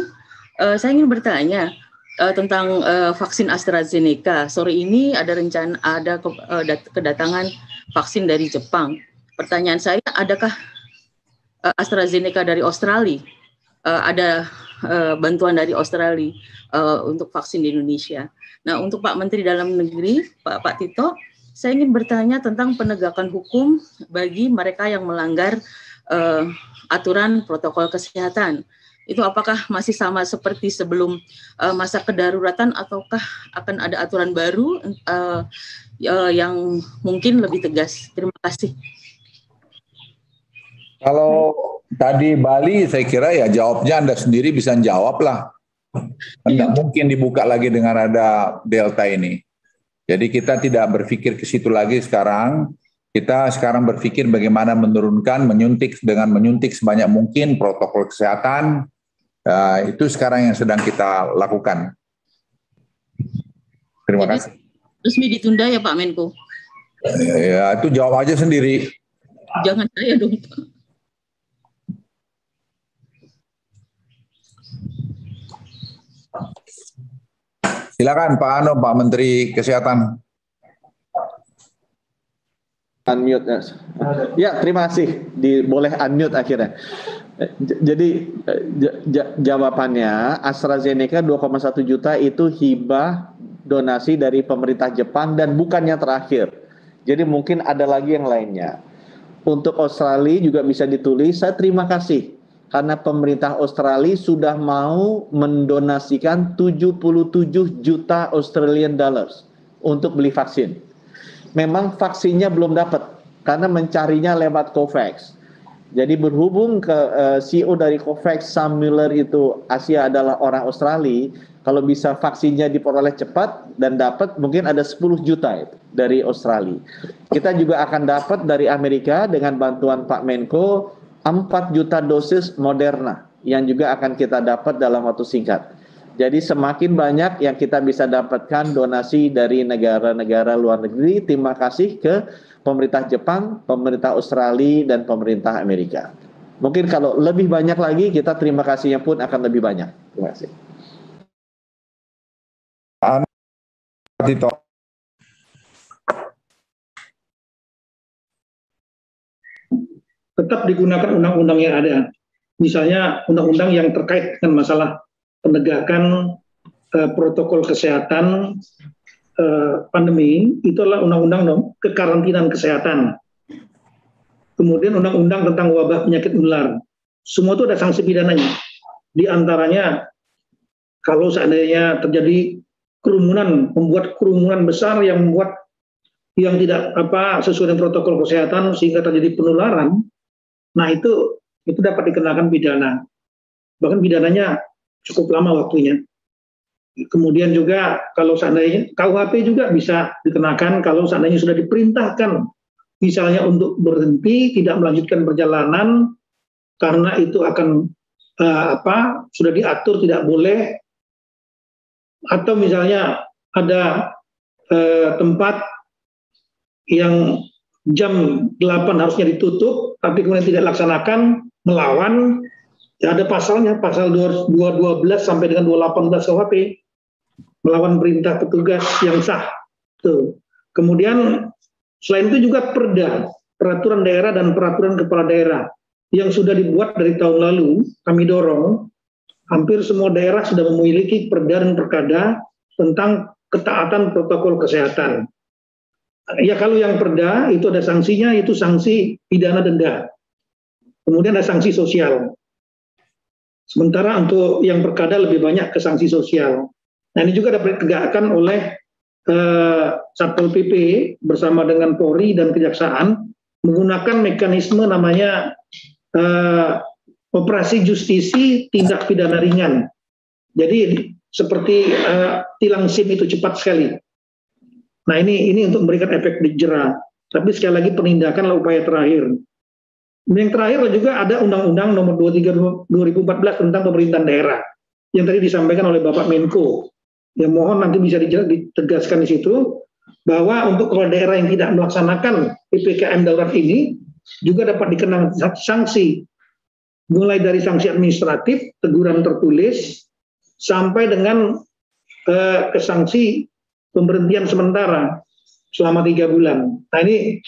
saya ingin bertanya tentang vaksin AstraZeneca. Sore ini ada kedatangan vaksin dari Jepang. Pertanyaan saya, adakah AstraZeneca dari Australia, ada bantuan dari Australia untuk vaksin di Indonesia. Nah, untuk Pak Menteri Dalam Negeri, Pak Tito, saya ingin bertanya tentang penegakan hukum bagi mereka yang melanggar aturan protokol kesehatan. Itu apakah masih sama seperti sebelum masa kedaruratan ataukah akan ada aturan baru yang mungkin lebih tegas? Terima kasih. Kalau tadi Bali, saya kira ya jawabnya Anda sendiri bisa jawab lah. Tidak mungkin dibuka lagi dengan ada Delta ini. Jadi kita tidak berpikir ke situ lagi sekarang. Kita sekarang berpikir bagaimana menurunkan, menyuntik sebanyak mungkin protokol kesehatan. Itu sekarang yang sedang kita lakukan. Terima kasih. Resmi ditunda ya Pak Menko? Ya, itu jawab aja sendiri. Jangan saya dong Pak. Silakan Pak Ano, Pak Menteri Kesehatan. Unmute. Ya, terima kasih. Boleh unmute akhirnya. Jadi jawabannya AstraZeneca 2,1 juta itu hibah donasi dari pemerintah Jepang dan bukan yang terakhir. Jadi mungkin ada lagi yang lainnya. Untuk Australia juga bisa ditulis, saya terima kasih karena pemerintah Australia sudah mau mendonasikan 77 juta Australian dollars untuk beli vaksin. Memang vaksinnya belum dapat karena mencarinya lewat COVAX. Jadi berhubung ke CEO dari COVAX, Sam Miller itu Asia adalah orang Australia, kalau bisa vaksinnya diperoleh cepat dan dapat mungkin ada 10 juta itu dari Australia. Kita juga akan dapat dari Amerika dengan bantuan Pak Menko 4 juta dosis Moderna yang juga akan kita dapat dalam waktu singkat. Jadi semakin banyak yang kita bisa dapatkan donasi dari negara-negara luar negeri. Terima kasih ke pemerintah Jepang, pemerintah Australia, dan pemerintah Amerika. Mungkin kalau lebih banyak lagi, kita terima kasihnya pun akan lebih banyak. Terima kasih. Tetap digunakan undang-undang yang ada. Misalnya undang-undang yang terkait dengan masalah penegakan protokol kesehatan pandemi, itu adalah undang-undang kekarantinaan kesehatan. Kemudian undang-undang tentang wabah penyakit menular. Semua itu ada sanksi pidananya. Di antaranya kalau seandainya terjadi kerumunan, membuat kerumunan besar yang membuat yang tidak sesuai dengan protokol kesehatan sehingga terjadi penularan, nah itu dapat dikenakan pidana. Bahkan pidananya cukup lama waktunya. Kemudian juga kalau seandainya KUHP juga bisa dikenakan kalau seandainya sudah diperintahkan misalnya untuk berhenti tidak melanjutkan perjalanan karena itu akan sudah diatur tidak boleh, atau misalnya ada tempat yang jam 8 harusnya ditutup, tapi kemudian tidak laksanakan, melawan, ya ada pasalnya, pasal 212 sampai dengan 218 KUHP, melawan perintah petugas yang sah. Tuh. Kemudian selain itu juga perda, peraturan daerah dan peraturan kepala daerah yang sudah dibuat dari tahun lalu, kami dorong, hampir semua daerah sudah memiliki perda dan perkada tentang ketaatan protokol kesehatan. Ya kalau yang perda itu ada sanksinya, itu sanksi pidana denda. Kemudian ada sanksi sosial. Sementara untuk yang perkada lebih banyak ke sanksi sosial. Nah ini juga dapat ditegakkan oleh Satpol PP bersama dengan Polri dan Kejaksaan menggunakan mekanisme namanya operasi justisi tindak pidana ringan. Jadi seperti tilang SIM itu cepat sekali. Nah ini untuk memberikan efek jera. Tapi sekali lagi penindakan adalah upaya terakhir. Yang terakhir juga ada Undang-Undang Nomor 23 2014 tentang pemerintahan daerah yang tadi disampaikan oleh Bapak Menko. Yang mohon nanti bisa ditegaskan di situ bahwa untuk kepala daerah yang tidak melaksanakan PPKM darurat ini juga dapat dikenakan sanksi, mulai dari sanksi administratif, teguran tertulis, sampai dengan ke sanksi pemberhentian sementara selama 3 bulan. Nah ini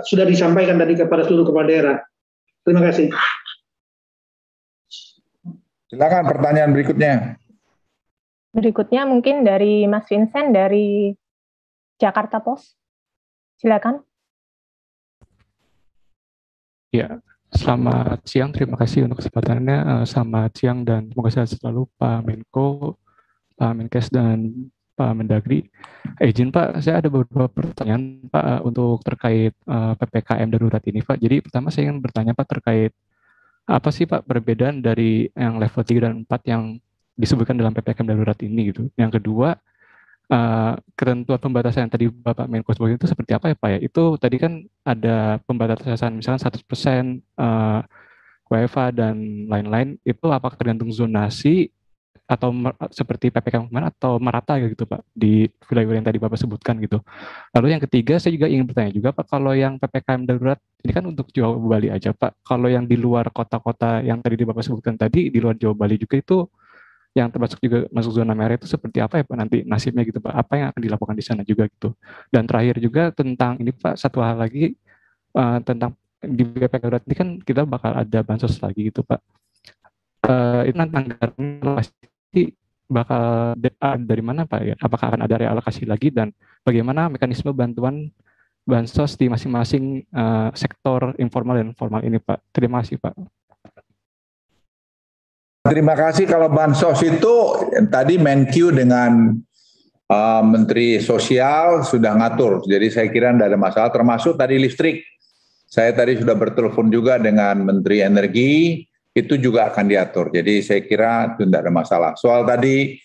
sudah disampaikan tadi kepada seluruh kepala daerah. Terima kasih. Silakan pertanyaan berikutnya. Berikutnya mungkin dari Mas Vincent dari Jakarta Post. Silakan. Ya, selamat siang. Terima kasih untuk kesempatannya. Selamat siang dan semoga sehat selalu Pak Menko, Pak Menkes, dan Pak Mendagri. Izin Pak, saya ada beberapa pertanyaan Pak untuk terkait PPKM darurat ini Pak. Jadi pertama saya ingin bertanya Pak terkait apa sih Pak perbedaan dari yang level 3 dan 4 yang disebutkan dalam PPKM darurat ini gitu. Yang kedua, ketentuan pembatasan yang tadi Bapak Menko sebutkan itu seperti apa ya Pak ya? Itu tadi kan ada pembatasan misalkan 100% WFA dan lain-lain, itu apakah tergantung zonasi atau seperti PPKM kemarin atau merata gitu Pak di wilayah yang tadi Bapak sebutkan gitu. Lalu yang ketiga saya juga ingin bertanya juga Pak, kalau yang PPKM darurat ini kan untuk Jawa Bali aja Pak. Kalau yang di luar kota-kota yang tadi Bapak sebutkan tadi di luar Jawa Bali juga itu yang termasuk juga masuk zona merah itu seperti apa ya Pak nanti nasibnya gitu Pak, apa yang akan dilakukan di sana juga gitu. Dan terakhir juga tentang ini Pak, satu hal lagi tentang di PPKM darurat ini kan kita bakal ada bansos lagi gitu Pak. Itu nanti anggarannya pasti bakal dari mana Pak ya? Apakah akan ada realokasi lagi dan bagaimana mekanisme bantuan bansos di masing-masing sektor informal dan formal ini Pak. Terima kasih Pak. Terima kasih. Kalau bansos itu tadi Menq dengan Menteri Sosial sudah ngatur. Jadi saya kira tidak ada masalah, termasuk tadi listrik. Saya tadi sudah bertelepon juga dengan Menteri Energi, itu juga akan diatur. Jadi saya kira itu tidak ada masalah. Soal tadi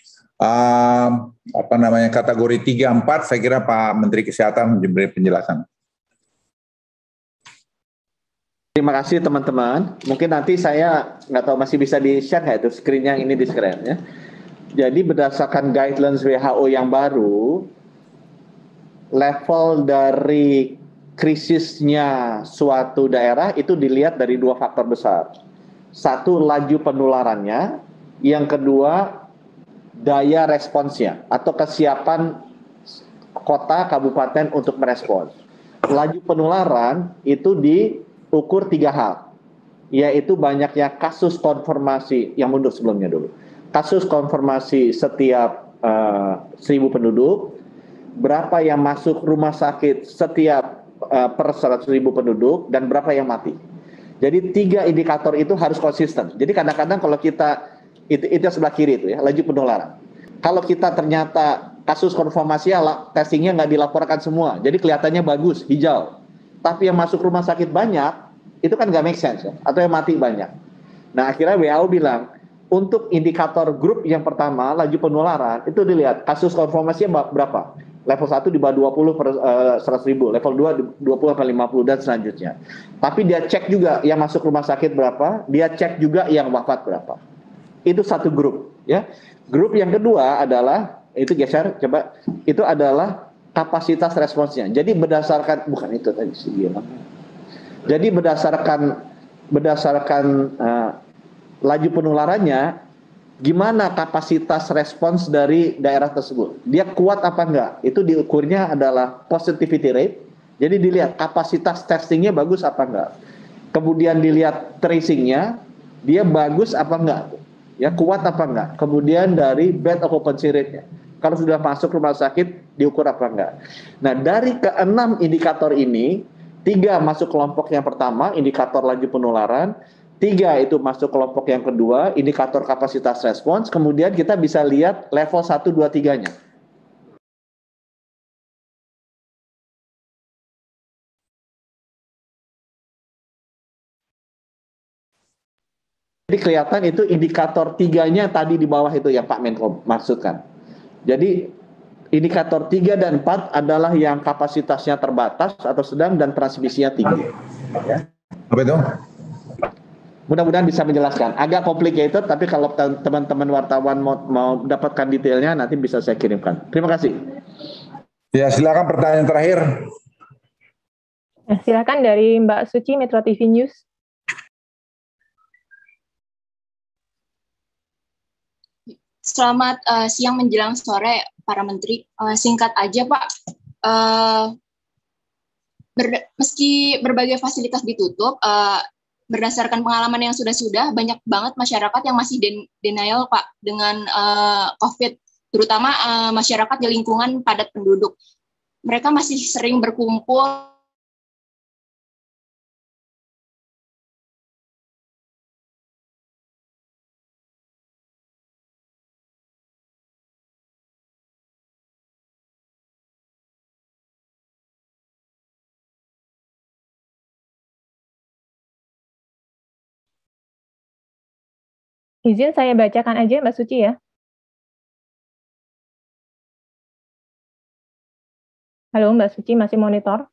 kategori 3-4, saya kira Pak Menteri Kesehatan memberi penjelasan. Terima kasih teman-teman. Mungkin nanti saya nggak tahu masih bisa di-share nggak itu screen yang ini di screen ya. Jadi berdasarkan guidelines WHO yang baru, level dari krisisnya suatu daerah itu dilihat dari dua faktor besar. Satu, laju penularannya. Yang kedua, daya responsnya atau kesiapan kota, kabupaten untuk merespons. Laju penularan itu diukur 3 hal, yaitu banyaknya kasus konfirmasi yang mundur sebelumnya dulu. Kasus konfirmasi setiap 1.000 penduduk, berapa yang masuk rumah sakit setiap per 100.000 penduduk, dan berapa yang mati. Jadi 3 indikator itu harus konsisten. Jadi kadang-kadang kalau kita, itu sebelah kiri itu ya, laju penularan. Kalau kita ternyata kasus konfirmasi testingnya nggak dilaporkan semua, jadi kelihatannya bagus, hijau. Tapi yang masuk rumah sakit banyak, itu kan nggak make sense ya, atau yang mati banyak. Nah akhirnya WHO bilang, untuk indikator grup yang pertama, laju penularan, itu dilihat kasus konfirmasinya berapa. Level 1 di bawah 20 per 100.000, level 2 20 per 50 dan selanjutnya. Tapi dia cek juga yang masuk rumah sakit berapa, dia cek juga yang wafat berapa. Itu satu grup ya. Grup yang kedua adalah, itu geser coba, itu adalah kapasitas responsnya. Jadi berdasarkan, bukan itu tadi sih bilang. Jadi berdasarkan laju penularannya, gimana kapasitas respons dari daerah tersebut? Dia kuat apa enggak? Itu diukurnya adalah positivity rate. Jadi dilihat kapasitas testingnya bagus apa enggak. Kemudian dilihat tracingnya, dia bagus apa enggak? Ya, kuat apa enggak? Kemudian dari bed occupancy rate-nya. Kalau sudah masuk rumah sakit, diukur apa enggak? Nah, dari ke-6 indikator ini, 3 masuk kelompok yang pertama, indikator laju penularan, 3 itu masuk kelompok yang kedua, indikator kapasitas respons, kemudian kita bisa lihat level 1, 2, 3-nya. Jadi kelihatan itu indikator 3-nya tadi di bawah itu yang Pak Menko maksudkan. Jadi indikator 3 dan 4 adalah yang kapasitasnya terbatas atau sedang dan transmisinya tinggi. Ya. Apa itu? Mudah-mudahan bisa menjelaskan. Agak complicated, tapi kalau teman-teman wartawan mau dapatkan detailnya, nanti bisa saya kirimkan. Terima kasih. Ya, silakan pertanyaan terakhir. Nah, silakan dari Mbak Suci, Metro TV News. Selamat siang menjelang sore, para menteri. Singkat aja, Pak. Meski berbagai fasilitas ditutup, berdasarkan pengalaman yang sudah-sudah, banyak banget masyarakat yang masih denial, Pak, dengan COVID, terutama masyarakat di lingkungan padat penduduk. Mereka masih sering berkumpul Izin saya bacakan aja Mbak Suci ya. Halo Mbak Suci, masih monitor?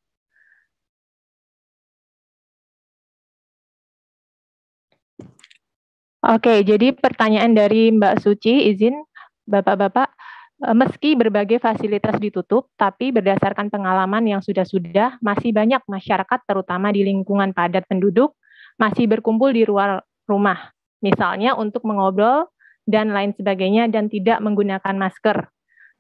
Oke, jadi pertanyaan dari Mbak Suci, izin Bapak-Bapak, meski berbagai fasilitas ditutup, tapi berdasarkan pengalaman yang sudah-sudah, masih banyak masyarakat terutama di lingkungan padat penduduk, masih berkumpul di luar rumah, misalnya untuk mengobrol dan lain sebagainya dan tidak menggunakan masker.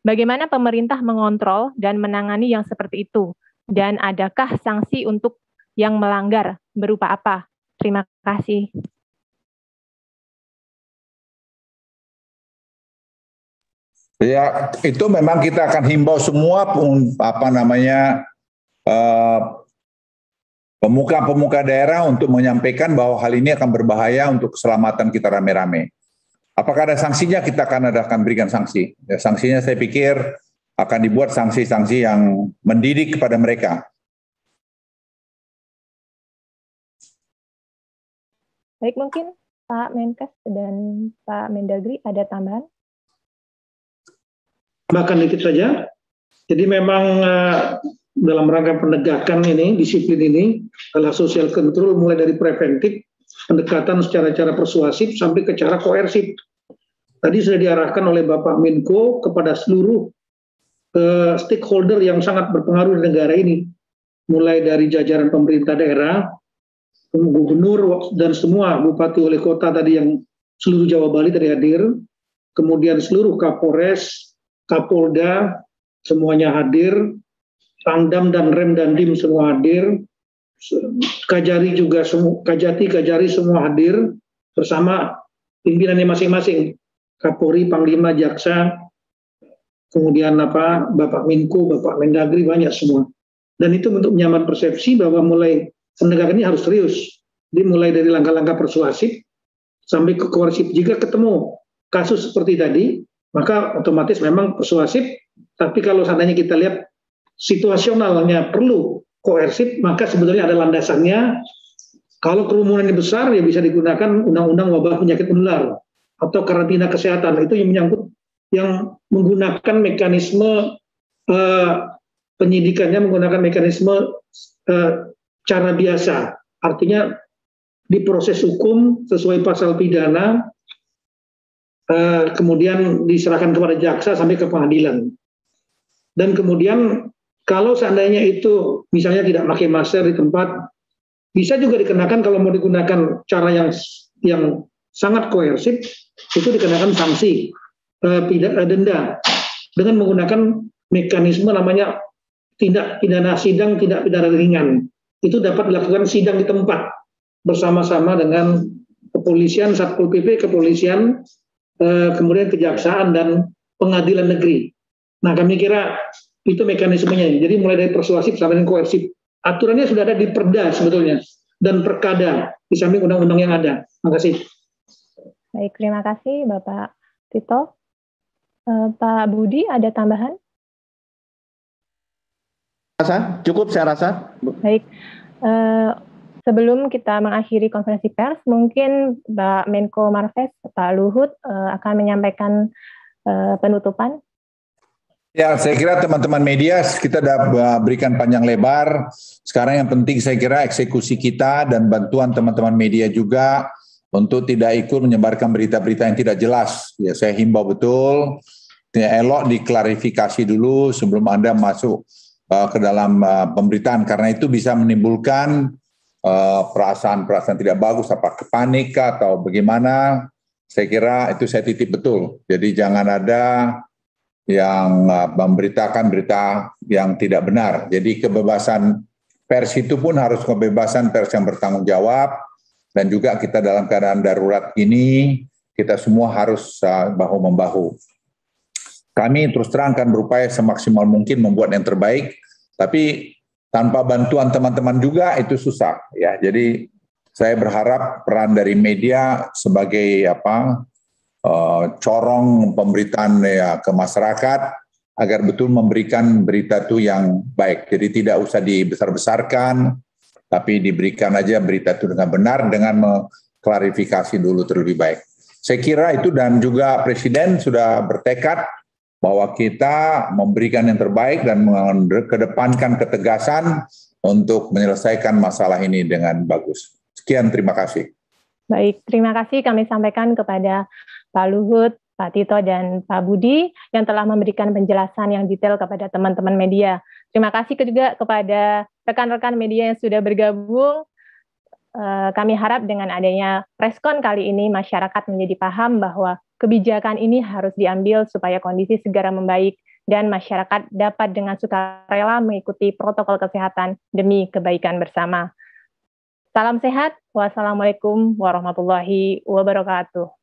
Bagaimana pemerintah mengontrol dan menangani yang seperti itu? Dan adakah sanksi untuk yang melanggar? Berupa apa? Terima kasih. Ya, itu memang kita akan himbau semua pemuka-pemuka daerah untuk menyampaikan bahwa hal ini akan berbahaya untuk keselamatan kita rame-rame. Apakah ada sanksinya? Kita akan berikan sanksi. Ya, sanksinya saya pikir akan dibuat sanksi-sanksi yang mendidik kepada mereka. Baik, mungkin Pak Menkes dan Pak Mendagri ada tambahan? Bahkan dikit saja. Jadi memang dalam rangka penegakan ini, disiplin ini adalah social control mulai dari preventif, pendekatan secara cara persuasif sampai ke cara koersif. Tadi sudah diarahkan oleh Bapak Menko kepada seluruh stakeholder yang sangat berpengaruh di negara ini, mulai dari jajaran pemerintah daerah, gubernur dan semua bupati wali kota tadi yang seluruh Jawa Bali tadi hadir, kemudian seluruh Kapolres, Kapolda semuanya hadir, Pangdam dan Rem dan Dim semua hadir, Kajari juga Kajati semua hadir bersama pimpinannya masing-masing, Kapolri, Panglima, Jaksa, kemudian Bapak Menko, Bapak Mendagri, banyak semua. Dan itu untuk menyaman persepsi bahwa mulai penegakan ini harus serius, dimulai dari langkah-langkah persuasif sampai ke koersif. Jika ketemu kasus seperti tadi, maka otomatis memang persuasif, tapi kalau seandainya kita lihat situasionalnya perlu koersif, maka sebetulnya ada landasannya. Kalau kerumunan ini besar, ya bisa digunakan undang-undang wabah penyakit menular atau karantina kesehatan. Itu yang menyangkut, yang menggunakan mekanisme penyidikannya, menggunakan mekanisme cara biasa. Artinya diproses hukum sesuai pasal pidana, kemudian diserahkan kepada jaksa sampai ke pengadilan. Dan kemudian kalau seandainya itu misalnya tidak pakai masker di tempat, bisa juga dikenakan, kalau mau digunakan cara yang sangat koersif, itu dikenakan sanksi denda dengan menggunakan mekanisme namanya tindak pidana sidang, tidak pidana ringan. Itu dapat dilakukan sidang di tempat bersama-sama dengan kepolisian, Satpol PP, kepolisian, kemudian kejaksaan dan pengadilan negeri. Nah, kami kira itu mekanismenya. Jadi mulai dari persuasif sampai dengan koersif. Aturannya sudah ada di Perda sebetulnya dan Perkada di samping undang-undang yang ada. Terima kasih. Baik, terima kasih Bapak Tito. Pak Budi ada tambahan? Cukup saya rasa. Baik. Sebelum kita mengakhiri konferensi pers, mungkin Pak Menko Marves, Pak Luhut akan menyampaikan penutupan. Ya, saya kira teman-teman media kita sudah berikan panjang lebar. Sekarang yang penting saya kira eksekusi kita dan bantuan teman-teman media juga untuk tidak ikut menyebarkan berita-berita yang tidak jelas. Ya, saya himbau betul, elok diklarifikasi dulu sebelum Anda masuk ke dalam pemberitaan, karena itu bisa menimbulkan perasaan-perasaan tidak bagus, apa panik atau bagaimana. Saya kira itu saya titip betul. Jadi jangan ada yang memberitakan berita yang tidak benar. Jadi kebebasan pers itu pun harus kebebasan pers yang bertanggung jawab, dan juga kita dalam keadaan darurat ini, kita semua harus bahu-membahu. Kami terus terang akan berupaya semaksimal mungkin membuat yang terbaik, tapi tanpa bantuan teman-teman juga itu susah ya. Jadi saya berharap peran dari media sebagai corong pemberitaan ya ke masyarakat agar betul memberikan berita itu yang baik. Jadi tidak usah dibesar-besarkan, tapi diberikan aja berita itu dengan benar dengan mengklarifikasi dulu terlebih baik. Saya kira itu, dan juga Presiden sudah bertekad bahwa kita memberikan yang terbaik dan mengedepankan ketegasan untuk menyelesaikan masalah ini dengan bagus. Sekian, terima kasih. Baik, terima kasih kami sampaikan kepada Pak Luhut, Pak Tito, dan Pak Budi yang telah memberikan penjelasan yang detail kepada teman-teman media. Terima kasih juga kepada rekan-rekan media yang sudah bergabung. Kami harap dengan adanya preskon kali ini, masyarakat menjadi paham bahwa kebijakan ini harus diambil supaya kondisi segera membaik dan masyarakat dapat dengan sukarela mengikuti protokol kesehatan demi kebaikan bersama. Salam sehat, wassalamualaikum warahmatullahi wabarakatuh.